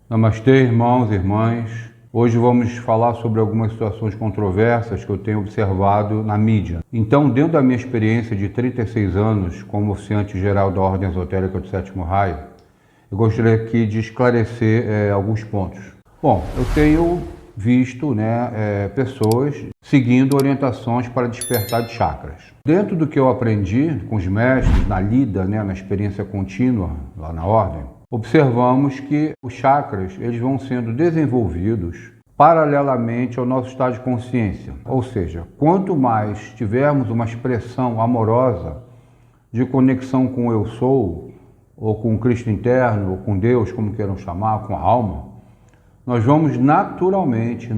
Namastê, irmãos e irmãs. Hoje vamos falar sobre algumas situações controversas que eu tenho observado na mídia. Então, dentro da minha experiência de 36 anos como oficiante geral da Ordem Esotérica do Sétimo Raio, eu gostaria aqui de esclarecer alguns pontos. Bom, eu tenho visto pessoas seguindo orientações para despertar de chakras. Dentro do que eu aprendi com os mestres, na lida, na experiência contínua lá na Ordem, observamos que os chakras eles vão sendo desenvolvidos paralelamente ao nosso estado de consciência. Ou seja, quanto mais tivermos uma expressão amorosa de conexão com o Eu Sou, ou com o Cristo interno, ou com Deus, como queiram chamar, com a alma, nós vamos naturalmente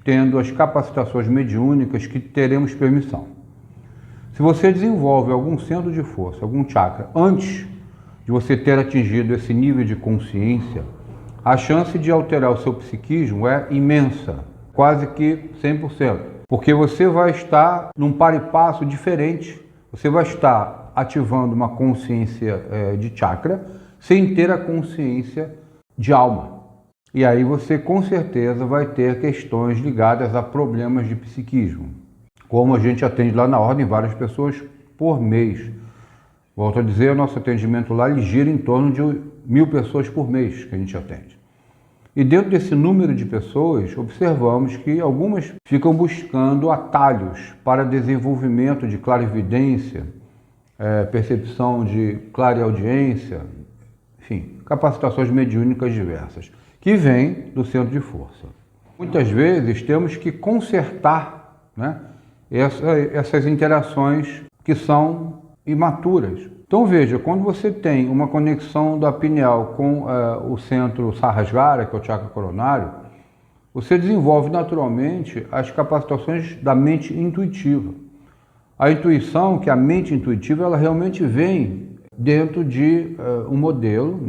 tendo as capacitações mediúnicas que teremos permissão. Se você desenvolve algum centro de força, algum chakra, antes de você ter atingido esse nível de consciência, a chance de alterar o seu psiquismo é imensa, quase que 100%, porque você vai estar num par e passo diferente, você vai estar ativando uma consciência de chakra sem ter a consciência de alma. E aí você com certeza vai ter questões ligadas a problemas de psiquismo, como a gente atende lá na Ordem várias pessoas por mês. Volto a dizer, o nosso atendimento lá gira em torno de 1.000 pessoas por mês que a gente atende. E dentro desse número de pessoas, observamos que algumas ficam buscando atalhos para desenvolvimento de clarividência, percepção de clareaudiência, enfim, capacitações mediúnicas diversas, que vêm do centro de força. Muitas vezes temos que consertar essas interações que são imaturas. Então veja, quando você tem uma conexão da pineal com o centro Sahasrara, que é o chakra coronário, você desenvolve naturalmente as capacitações da mente intuitiva. A intuição, que é a mente intuitiva, ela realmente vem dentro de um modelo,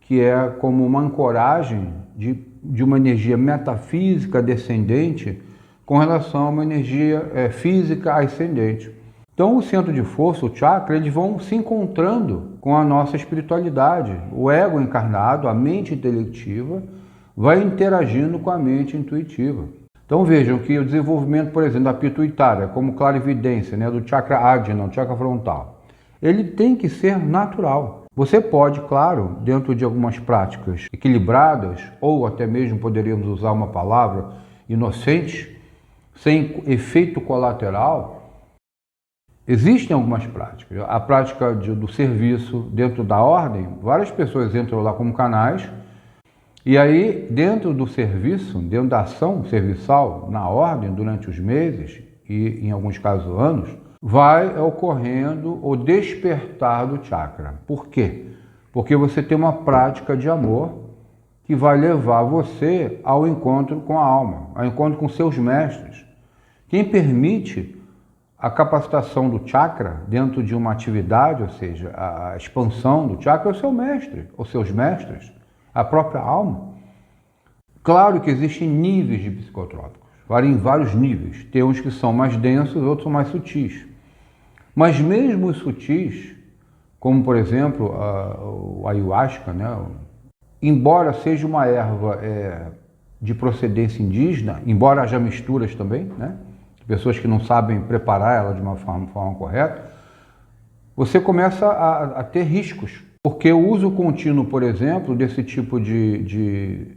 que é como uma ancoragem de uma energia metafísica descendente com relação a uma energia física ascendente. Então o centro de força, o chakra, eles vão se encontrando com a nossa espiritualidade. O ego encarnado, a mente intelectiva, vai interagindo com a mente intuitiva. Então vejam que o desenvolvimento, por exemplo, da pituitária, como clarividência, do chakra ajna, o chakra frontal, ele tem que ser natural. Você pode, claro, dentro de algumas práticas equilibradas, ou até mesmo poderíamos usar uma palavra inocente, sem efeito colateral. Existem algumas práticas. A prática do serviço dentro da ordem, várias pessoas entram lá como canais, e aí dentro do serviço, dentro da ação serviçal na ordem, durante os meses, e em alguns casos anos, vai ocorrendo o despertar do chakra. Por quê? Porque você tem uma prática de amor que vai levar você ao encontro com a alma, ao encontro com seus mestres. Quem permite a capacitação do chakra dentro de uma atividade, ou seja, a expansão do chakra, é o seu mestre, os seus mestres, a própria alma. Claro que existem níveis de psicotrópicos, variam em vários níveis. Tem uns que são mais densos, outros são mais sutis. Mas mesmo os sutis, como por exemplo o ayahuasca, embora seja uma erva de procedência indígena, embora haja misturas também, pessoas que não sabem preparar ela de uma forma correta, você começa a ter riscos. Porque o uso contínuo, por exemplo, desse tipo de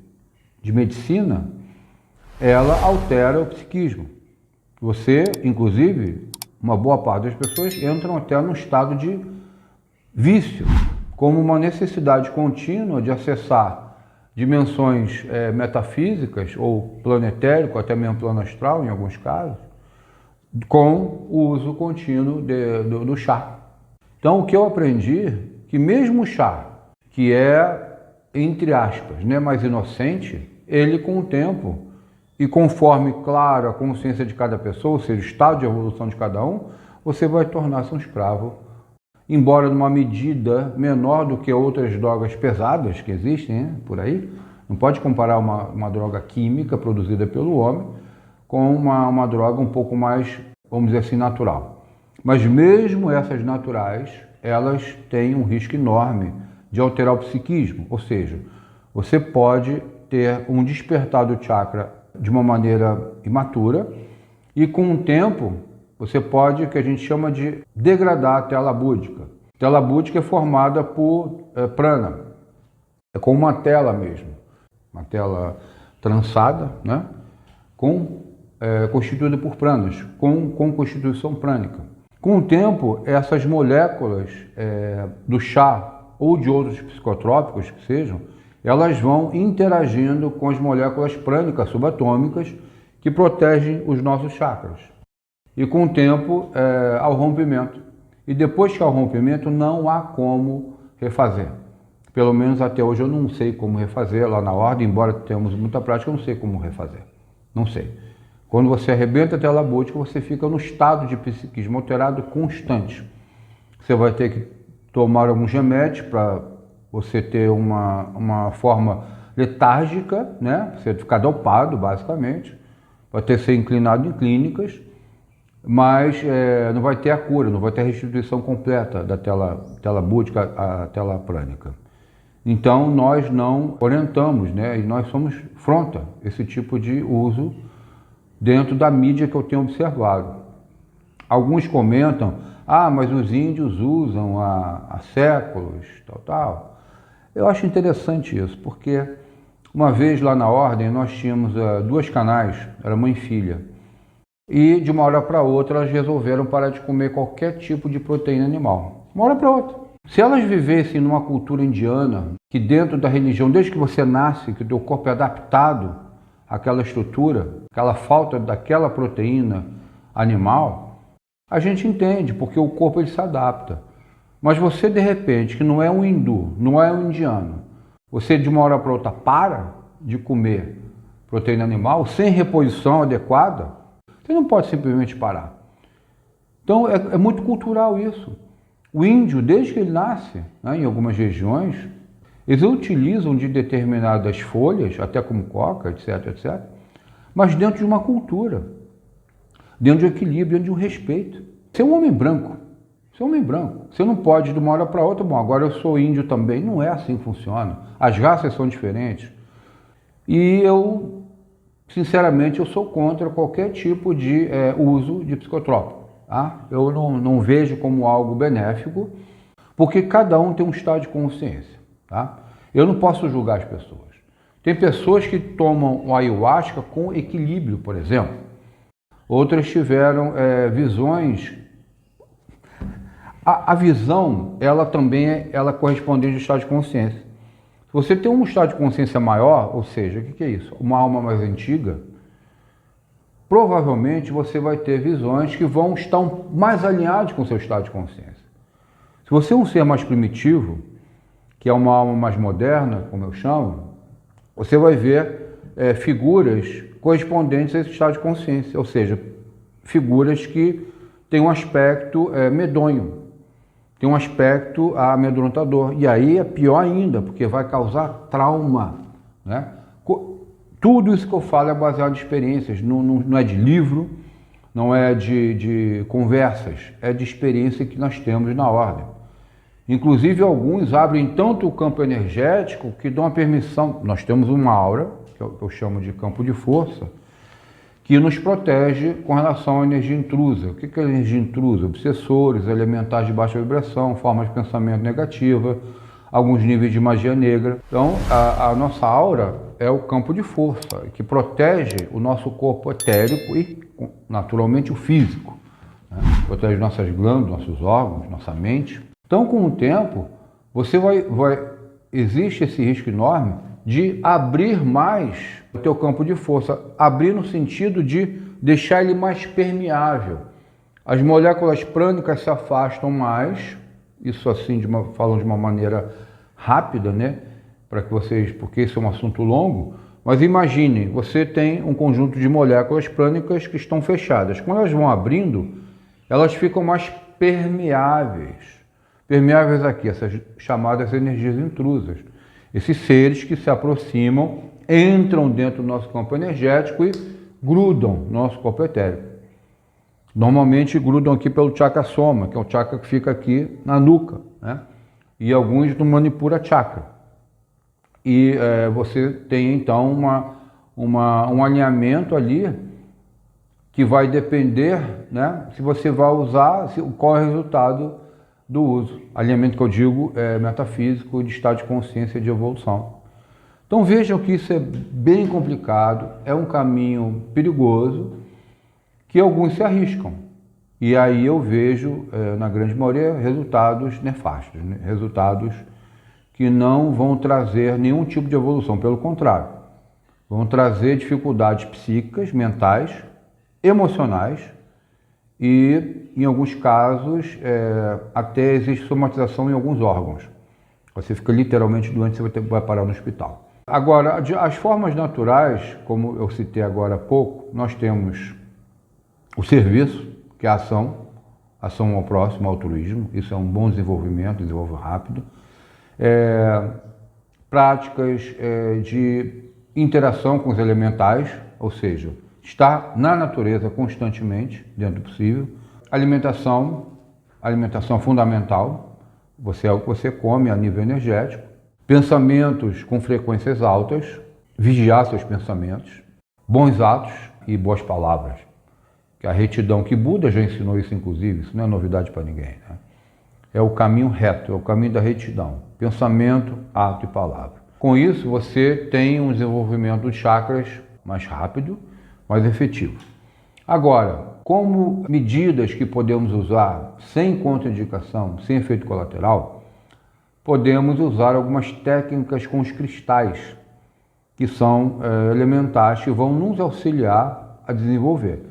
medicina, ela altera o psiquismo. Você, inclusive, uma boa parte das pessoas entram até num estado de vício, como uma necessidade contínua de acessar dimensões metafísicas, ou planetérico, até mesmo plano astral, em alguns casos, com o uso contínuo do chá. Então, o que eu aprendi, que mesmo o chá, que é, entre aspas, mais inocente, ele com o tempo, e conforme, claro, a consciência de cada pessoa, ou seja, o estado de evolução de cada um, você vai tornar-se um escravo, embora numa medida menor do que outras drogas pesadas que existem por aí. Não pode comparar uma droga química produzida pelo homem com uma droga um pouco mais, vamos dizer assim, natural. Mas mesmo essas naturais, elas têm um risco enorme de alterar o psiquismo, ou seja, Você pode ter um despertar do chakra de uma maneira imatura e com o tempo você pode, que a gente chama de degradar a tela búdica. A tela búdica é formada por prana, é como uma tela mesmo, uma tela trançada, né? Constituída por pranas, com constituição prânica. Com o tempo, essas moléculas do chá ou de outros psicotrópicos que sejam, elas vão interagindo com as moléculas prânicas subatômicas que protegem os nossos chakras. E com o tempo, há o rompimento. E depois que há o rompimento, não há como refazer. Pelo menos até hoje eu não sei como refazer lá na ordem, embora tenhamos muita prática, eu não sei como refazer. Não sei. Quando você arrebenta a tela búdica, você fica no estado de psiquismo alterado constante. Você vai ter que tomar alguns remédios para você ter uma forma letárgica, né? Você ficar dopado, basicamente. Vai ter que ser inclinado em clínicas, mas não vai ter a cura, não vai ter a restituição completa da tela búdica à tela prânica. Então, nós não orientamos, né? E nós somos fronta esse tipo de uso dentro da mídia que eu tenho observado. Alguns comentam, mas os índios usam há séculos, tal. Eu acho interessante isso, porque uma vez lá na ordem nós tínhamos duas canais, era mãe e filha, e de uma hora para outra elas resolveram parar de comer qualquer tipo de proteína animal. Uma hora para outra. Se elas vivessem numa cultura indiana, que dentro da religião, desde que você nasce, que o teu corpo é adaptado àquela estrutura, aquela falta daquela proteína animal, a gente entende, porque o corpo ele se adapta. Mas você, de repente, que não é um hindu, não é um indiano, você de uma hora para outra para de comer proteína animal sem reposição adequada, você não pode simplesmente parar. Então é muito cultural isso. O índio, desde que ele nasce, né, em algumas regiões, eles utilizam de determinadas folhas, até como coca, etc, mas dentro de uma cultura, dentro de um equilíbrio, dentro de um respeito. Você é um homem branco. Você é um homem branco. Você não pode de uma hora para outra, agora eu sou índio também. Não é assim que funciona. As raças são diferentes. E eu, sinceramente, eu sou contra qualquer tipo de uso de psicotrópico. Tá? Eu não vejo como algo benéfico, porque cada um tem um estado de consciência. Tá? Eu não posso julgar as pessoas. Tem pessoas que tomam o ayahuasca com equilíbrio, por exemplo. Outras tiveram visões. A visão, ela também ela corresponde ao estado de consciência. Se você tem um estado de consciência maior, ou seja, o que é isso? Uma alma mais antiga, provavelmente você vai ter visões que vão estar mais alinhadas com o seu estado de consciência. Se você é um ser mais primitivo, que é uma alma mais moderna, como eu chamo, você vai ver figuras correspondentes a esse estado de consciência, ou seja, figuras que têm um aspecto medonho, tem um aspecto amedrontador. E aí é pior ainda, porque vai causar trauma, né? Tudo isso que eu falo é baseado em experiências, não é de livro, não é de conversas, é de experiência que nós temos na ordem. Inclusive alguns abrem tanto o campo energético que dão a permissão. Nós temos uma aura, que eu chamo de campo de força, que nos protege com relação à energia intrusa. O que é energia intrusa? Obsessores, elementares de baixa vibração, formas de pensamento negativa, alguns níveis de magia negra. Então, a nossa aura é o campo de força, que protege o nosso corpo etérico e, naturalmente, o físico. Né? Protege nossas glândulas, nossos órgãos, nossa mente. Então, com o tempo, você existe esse risco enorme de abrir mais o teu campo de força, abrir no sentido de deixar ele mais permeável. As moléculas prânicas se afastam mais, isso assim falando de uma maneira rápida, né? Porque isso é um assunto longo, mas imagine, você tem um conjunto de moléculas prânicas que estão fechadas. Quando elas vão abrindo, elas ficam mais permeáveis. Permeáveis aqui, essas chamadas energias intrusas. Esses seres que se aproximam, entram dentro do nosso campo energético e grudam no nosso corpo etérico. Normalmente grudam aqui pelo chakra soma, que é o chakra que fica aqui na nuca, né? E alguns do Manipura chakra. e você tem então um alinhamento ali que vai depender, né, se você vai usar, qual é o resultado do uso. Alinhamento que eu digo é metafísico, de estado de consciência de evolução. Então vejam que isso é bem complicado, é um caminho perigoso, que alguns se arriscam. E aí eu vejo, na grande maioria, resultados nefastos, né? Resultados que não vão trazer nenhum tipo de evolução, pelo contrário, vão trazer dificuldades psíquicas, mentais, emocionais e, em alguns casos, até existe somatização em alguns órgãos. Você fica literalmente doente, você vai parar no hospital. Agora, as formas naturais, como eu citei agora há pouco, nós temos o serviço, que é a ação ao próximo, altruísmo, isso é um bom desenvolvimento, desenvolve rápido. Práticas de interação com os elementais, ou seja, estar na natureza constantemente, dentro do possível. Alimentação fundamental, é o que você come a nível energético. Pensamentos com frequências altas, vigiar seus pensamentos, bons atos e boas palavras. Que a retidão, que Buda já ensinou isso inclusive, isso não é novidade para ninguém, né? É o caminho reto, é o caminho da retidão, pensamento, ato e palavra. Com isso você tem um desenvolvimento dos chakras mais rápido, mais efetivo. Agora, como medidas que podemos usar sem contraindicação, sem efeito colateral, podemos usar algumas técnicas com os cristais, que são elementares, que vão nos auxiliar a desenvolver.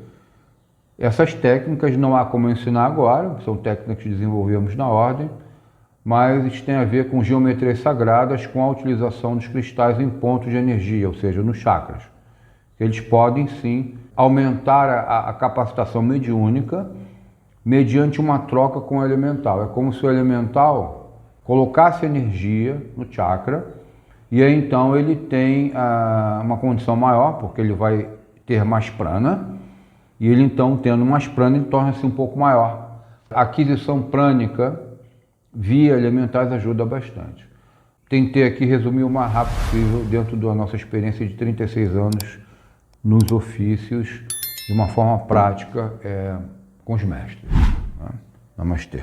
Essas técnicas não há como eu ensinar agora, são técnicas que desenvolvemos na ordem, mas isso tem a ver com geometrias sagradas, com a utilização dos cristais em pontos de energia, ou seja, nos chakras. Eles podem sim aumentar a capacitação mediúnica mediante uma troca com o elemental. É como se o elemental colocasse energia no chakra e aí então ele tem uma condição maior, porque ele vai ter mais prana, e ele então, tendo mais prana, ele torna-se um pouco maior. A aquisição prânica via elementais ajuda bastante. Tentei aqui resumir o mais rápido possível dentro da nossa experiência de 36 anos nos ofícios, de uma forma prática com os mestres. Namastê.